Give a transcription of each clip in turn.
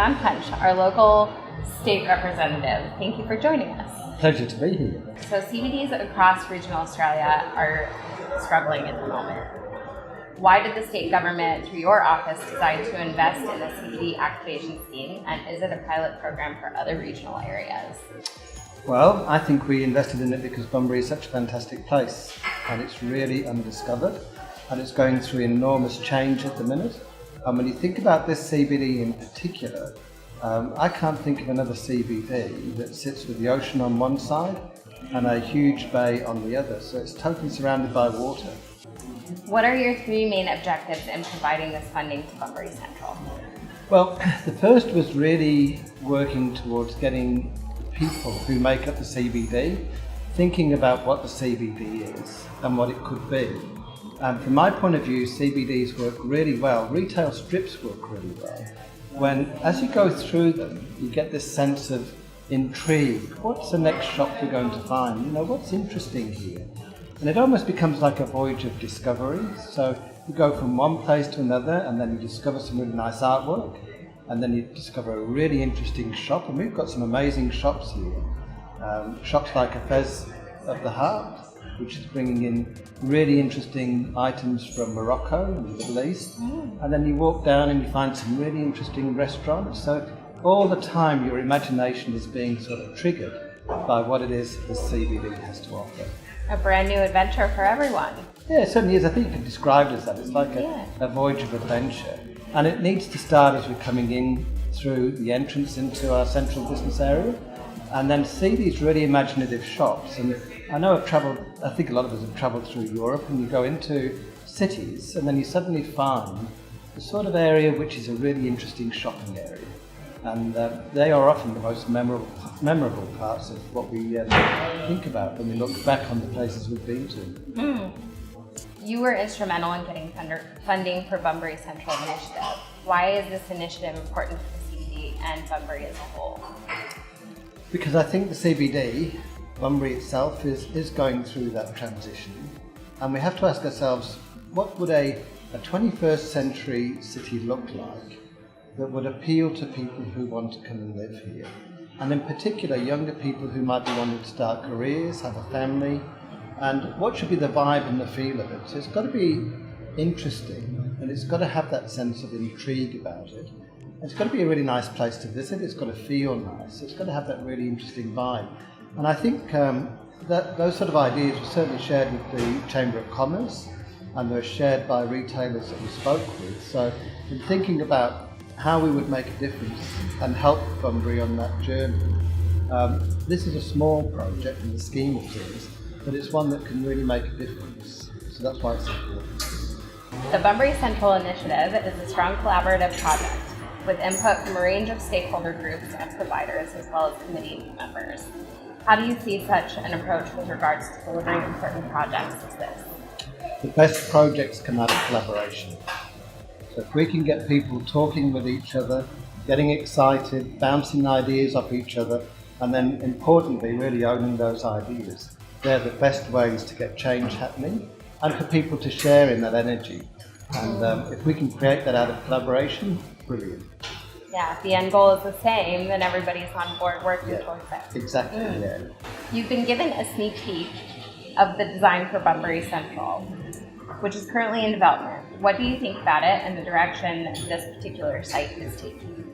Don Punch, our local state representative. Thank you for joining us. Pleasure to be here. So CBDs across regional Australia are struggling at the moment. Why did the state government, through your office, decide to invest in the CBD activation scheme, and is it a pilot program for other regional areas? Well, I think we invested in it because Bunbury is such a fantastic place and it's really undiscovered and it's going through enormous change at the minute. And when you think about this CBD in particular, I can't think of another CBD that sits with the ocean on one side and a huge bay on the other. So it's totally surrounded by water. What are your three main objectives in providing this funding to Bunbury Central? Well, the first was really working towards getting people who make up the CBD thinking about what the CBD is and what it could be. And from my point of view, CBDs work really well. Retail strips work really well. When, as you go through them, you get this sense of intrigue. What's the next shop we're going to find? You know, what's interesting here? And it almost becomes like a voyage of discovery. So you go from one place to another and then you discover some really nice artwork. And then you discover a really interesting shop, and we've got some amazing shops here. Shops like a Fez of the Heart, which is bringing in really interesting items from Morocco and the Middle East. And then you walk down and you find some really interesting restaurants. So all the time your imagination is being sort of triggered by what it is the CBD has to offer. A brand new adventure for everyone. Yeah, it certainly is. I think you could describe it as that. It's like a voyage of adventure. And it needs to start as we're coming in through the entrance into our central business area and then see these really imaginative shops. And I know I think a lot of us have travelled through Europe, and you go into cities and then you suddenly find the sort of area which is a really interesting shopping area. And they are often the most memorable parts of what we think about when we look back on the places we've been to. You were instrumental in getting funding for Bunbury Central initiative. Why is this initiative important for the CBD and Bunbury as a whole? Because I think the CBD, Bunbury itself, is going through that transition. And we have to ask ourselves, what would a 21st century city look like that would appeal to people who want to come and live here? And in particular, younger people who might be wanting to start careers, have a family. And what should be the vibe and the feel of it? So it's got to be interesting, and it's got to have that sense of intrigue about it. It's got to be a really nice place to visit. It's got to feel nice. It's got to have that really interesting vibe. And I think that those sort of ideas were certainly shared with the Chamber of Commerce, and they're shared by retailers that we spoke with. So in thinking about how we would make a difference and help Bunbury on that journey, this is a small project in the scheme of things, but it's one that can really make a difference. So that's why it's important. The Bunbury Central Initiative is a strong collaborative project with input from a range of stakeholder groups and providers, as well as committee members. How do you see such an approach with regards to delivering important projects as this? The best projects come out of collaboration. So if we can get people talking with each other, getting excited, bouncing ideas off each other, and then importantly really owning those ideas, they're the best ways to get change happening and for people to share in that energy. And if we can create that out of collaboration, brilliant. Yeah, if the end goal is the same, then everybody's on board working towards it. Exactly, yeah. You've been given a sneak peek of the design for Bunbury Central, which is currently in development. What do you think about it and the direction this particular site is taking?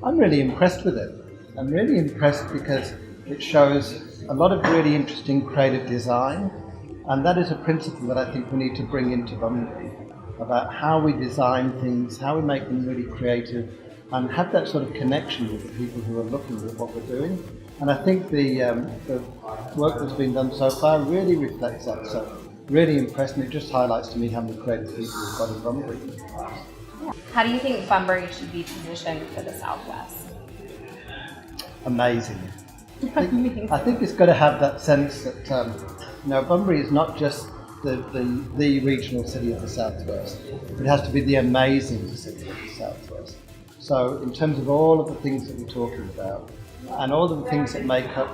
I'm really impressed with it. I'm really impressed because it shows a lot of really interesting creative design, and that is a principle that I think we need to bring into Bunbury, about how we design things, how we make them really creative, and have that sort of connection with the people who are looking at what we're doing. And I think the work that's been done so far really reflects that. So really impressed, and it just highlights to me how many creative people we've got in Bunbury. How do you think Bunbury should be positioned for the Southwest? Amazing. I think it's got to have that sense that Bunbury is not just the regional city of the Southwest. It has to be the amazing city of the Southwest. So in terms of all of the things that we're talking about, and all of the things that make up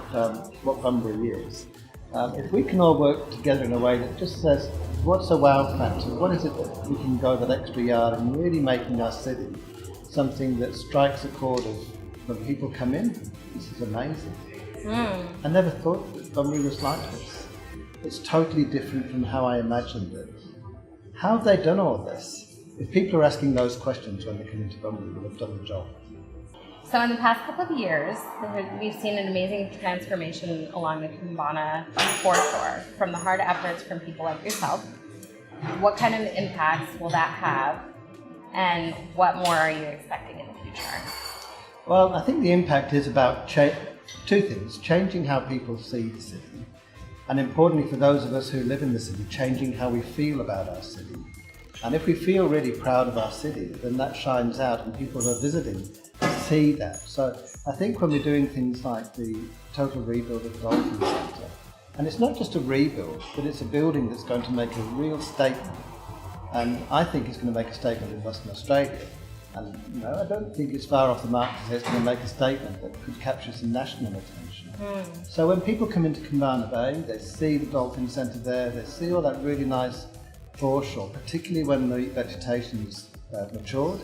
what Bunbury is, if we can all work together in a way that just says, what's a wow factor? What is it that we can go that extra yard and really making our city something that strikes a chord of when people come in, this is amazing. I never thought that Bunbury was like this. It's totally different from how I imagined it. How have they done all this? If people are asking those questions when they come into Bunbury, we'll have done the job. So in the past couple of years, we've seen an amazing transformation along the Kumbana corridor from the hard efforts from people like yourself. What kind of impacts will that have, and what more are you expecting in the future? Well, I think the impact is about two things: changing how people see the city, and importantly for those of us who live in the city, changing how we feel about our city. And if we feel really proud of our city, then that shines out and people who are visiting see that. So I think when we're doing things like the total rebuild of the Dolphin Centre, and it's not just a rebuild, but it's a building that's going to make a real statement. And I think it's going to make a statement in Western Australia. And I don't think it's far off the mark to say it's going to make a statement that could capture some national attention. So when people come into Kumbana Bay, they see the Dolphin Centre there, they see all that really nice foreshore, particularly when the vegetation's matured.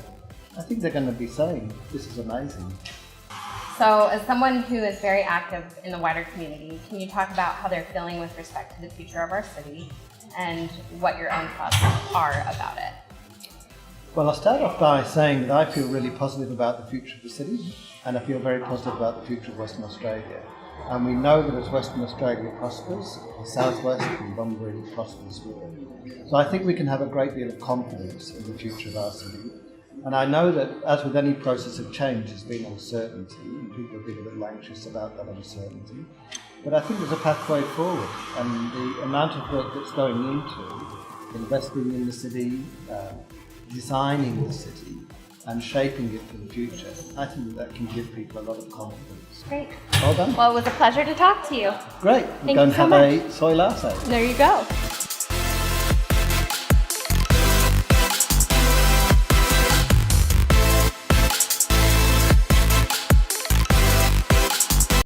I think they're going to be saying, this is amazing. So as someone who is very active in the wider community, can you talk about how they're feeling with respect to the future of our city and what your own thoughts are about it? Well, I'll start off by saying that I feel really positive about the future of the city, and I feel very positive about the future of Western Australia. And we know that as Western Australia prospers, the southwest and Bunbury prospers with it. So I think we can have a great deal of confidence in the future of our city. And I know that, as with any process of change, there's been uncertainty, and people have been a little anxious about that uncertainty. But I think there's a pathway forward, and the amount of work that's going into investing in the city, designing the city, and shaping it for the future, I think that can give people a lot of confidence. Great. Well done. Well, it was a pleasure to talk to you. Great. We're going to have a soy latte. There you go.